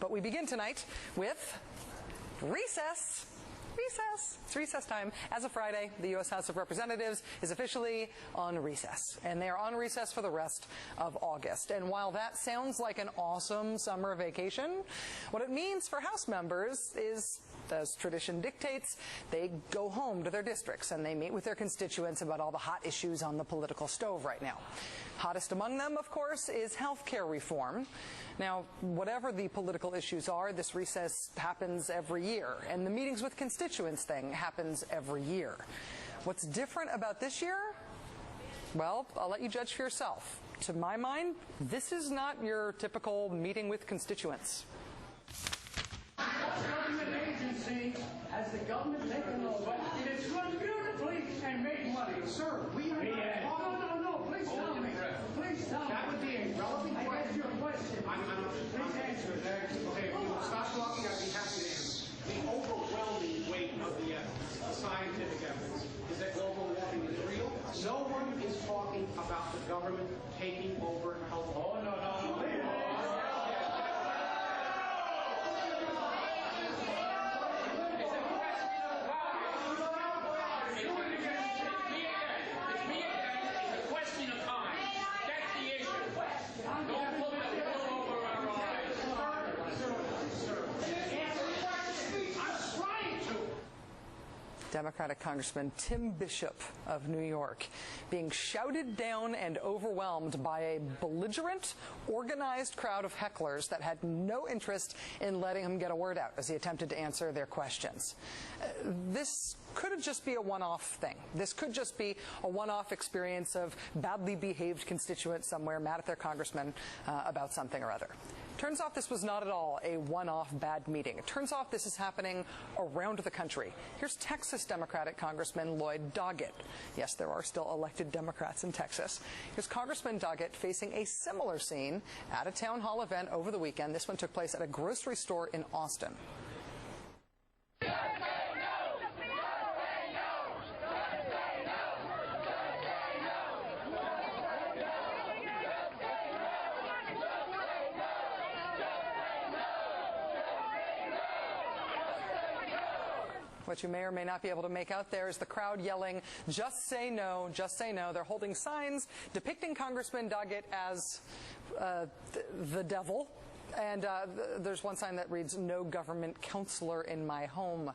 But we begin tonight with recess. It's recess time. As of Friday, the U.S. House of Representatives is officially on recess, and they are on recess for the rest of August. And while that sounds like an awesome summer vacation, what it means for House members is, as tradition dictates, they go home to their districts and they meet with their constituents about all the hot issues on the political stove right now. Hottest among them, of course, is health care reform. Now, whatever the political issues are, this recess happens every year, and the meetings with constituents thing happens every year. What's different about this year? Well, I'll let you judge for yourself. To my mind, this is not your typical meeting with constituents. Government agency has the government taken over. It's run beautifully and make money. Sir, we are No, please tell me. Please tell me. That would be a relevant question. I asked you a question. Please answer it. Okay, if you stop talking, I'd be happy to answer. The overwhelming weight of the scientific evidence is that global warming is real. No one is talking about the government taking over health. Oh, no. Democratic Congressman Tim Bishop of New York being shouted down and overwhelmed by a belligerent, organized crowd of hecklers that had no interest in letting him get a word out as he attempted to answer their questions. This could just be a one-off thing. This could just be a one-off experience of badly behaved constituents somewhere mad at their congressman about something or other. Turns out this was not at all a one-off bad meeting. It turns out this is happening around the country. Here's Texas Democratic Congressman Lloyd Doggett. Yes, there are still elected Democrats in Texas. Here's Congressman Doggett facing a similar scene at a town hall event over the weekend. This one took place at a grocery store in Austin. What you may or may not be able to make out there is the crowd yelling, "Just say no, just say no." They're holding signs depicting Congressman Doggett as the devil. And there's one sign that reads, "No government counselor in my home."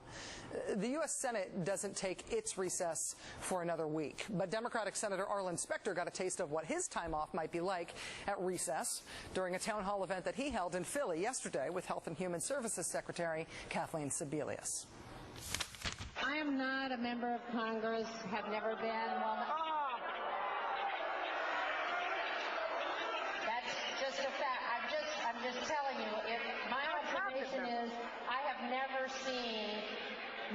The U.S. Senate doesn't take its recess for another week. But Democratic Senator Arlen Specter got a taste of what his time off might be like at recess during a town hall event that he held in Philly yesterday with Health and Human Services Secretary Kathleen Sebelius. I am not a member of Congress, have never been. Well, that's just a fact. I'm just telling you. My observation is I have never seen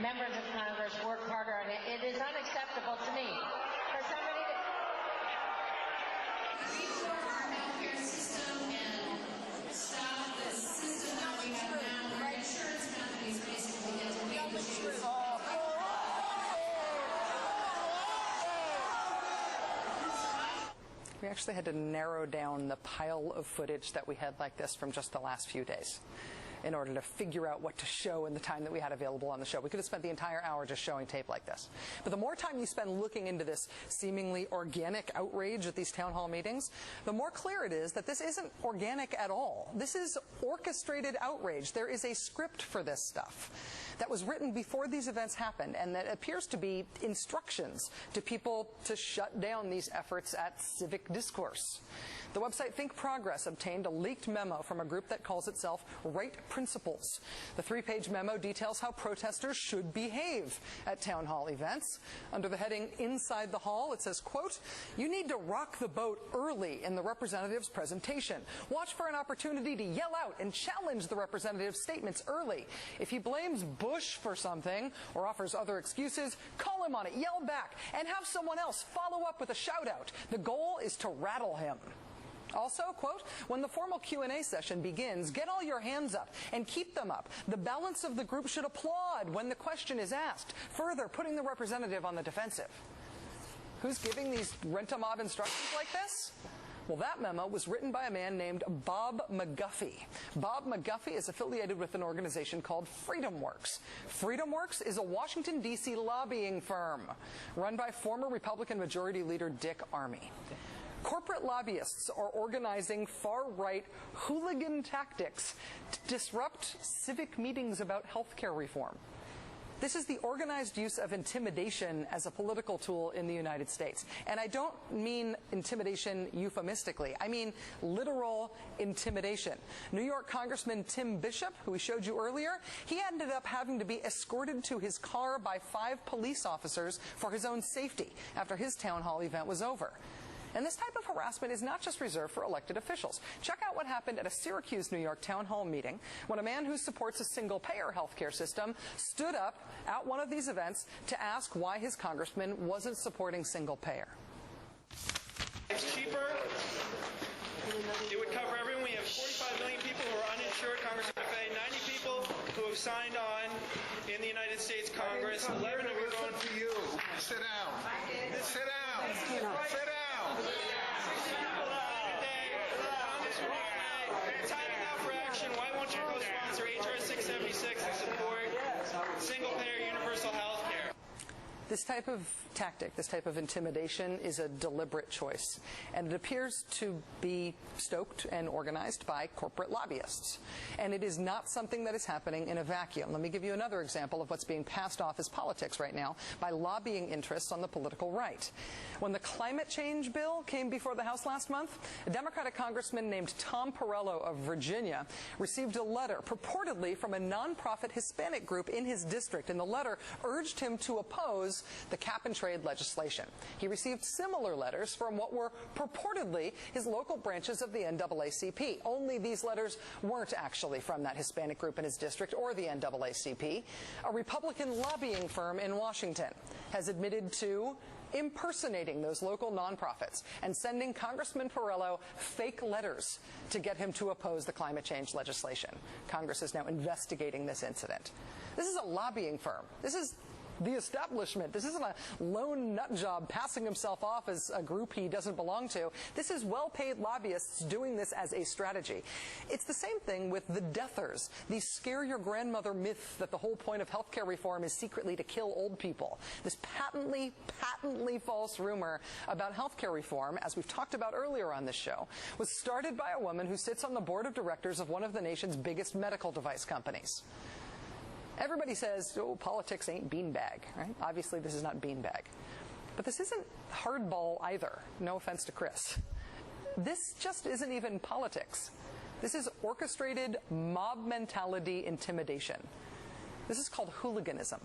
members of Congress work harder on it. It is unacceptable to me for somebody to reform our healthcare system and stop the system that we have now, where insurance companies basically get to make the choice. We actually had to narrow down the pile of footage that we had like this from just the last few days in order to figure out what to show in the time that we had available on the show. We could have spent the entire hour just showing tape like this. But the more time you spend looking into this seemingly organic outrage at these town hall meetings, the more clear it is that this isn't organic at all. This is orchestrated outrage. There is a script for this stuff that was written before these events happened, and that appears to be instructions to people to shut down these efforts at civic discourse. The website Think Progress obtained a leaked memo from a group that calls itself Right Principles. The 3-page memo details how protesters should behave at town hall events. Under the heading Inside the Hall, it says, quote, "You need to rock the boat early in the representative's presentation. Watch for an opportunity to yell out and challenge the representative's statements early. If he blames Bush for something or offers other excuses, call him on it, yell back, and have someone else follow up with a shout-out. The goal is to rattle him." Also, quote, "When the formal Q&A session begins, get all your hands up and keep them up. The balance of the group should applaud when the question is asked, further putting the representative on the defensive." Who's giving these rent-a-mob instructions like this? Well, that memo was written by a man named Bob McGuffey. Bob McGuffey is affiliated with an organization called FreedomWorks. FreedomWorks is a Washington, D.C. lobbying firm run by former Republican Majority Leader Dick Armey. Corporate lobbyists are organizing far-right hooligan tactics to disrupt civic meetings about health care reform. This is the organized use of intimidation as a political tool in the United States. And I don't mean intimidation euphemistically. I mean literal intimidation. New York Congressman Tim Bishop, who we showed you earlier, he ended up having to be escorted to his car by 5 police officers for his own safety after his town hall event was over. And this type of harassment is not just reserved for elected officials. Check out what happened at a Syracuse, New York town hall meeting when a man who supports a single-payer healthcare system stood up at one of these events to ask why his congressman wasn't supporting single-payer. It's cheaper. It would cover everyone. We have 45 million people who are uninsured. Congressman Fay, 90 people who have signed on in the United States Congress. 11 of you going to you. Sit down. Sit down. Sit down. Time enough for action. Why won't you co-sponsor HR 676 and support single-payer universal health care? This type of tactic, this type of intimidation is a deliberate choice, and it appears to be stoked and organized by corporate lobbyists. And it is not something that is happening in a vacuum. Let me give you another example of what's being passed off as politics right now by lobbying interests on the political right. When the climate change bill came before the House last month, a Democratic congressman named Tom Perello of Virginia received a letter purportedly from a nonprofit Hispanic group in his district, and the letter urged him to oppose the cap-and-trade legislation. He received similar letters from what were purportedly his local branches of the NAACP. Only these letters weren't actually from that Hispanic group in his district or the NAACP. A Republican lobbying firm in Washington has admitted to impersonating those local nonprofits and sending Congressman Perello fake letters to get him to oppose the climate change legislation. Congress is now investigating this incident. This is a lobbying firm. This is the establishment. This isn't a lone nut job passing himself off as a group he doesn't belong to. This is well-paid lobbyists doing this as a strategy. It's the same thing with the deathers, the scare your grandmother myth that the whole point of healthcare reform is secretly to kill old people. This patently false rumor about healthcare reform, as we've talked about earlier on this show, was started by a woman who sits on the board of directors of one of the nation's biggest medical device companies. Everybody says, oh, politics ain't beanbag, right? Obviously, this is not beanbag. But this isn't hardball either. No offense to Chris. This just isn't even politics. This is orchestrated mob mentality intimidation. This is called hooliganism.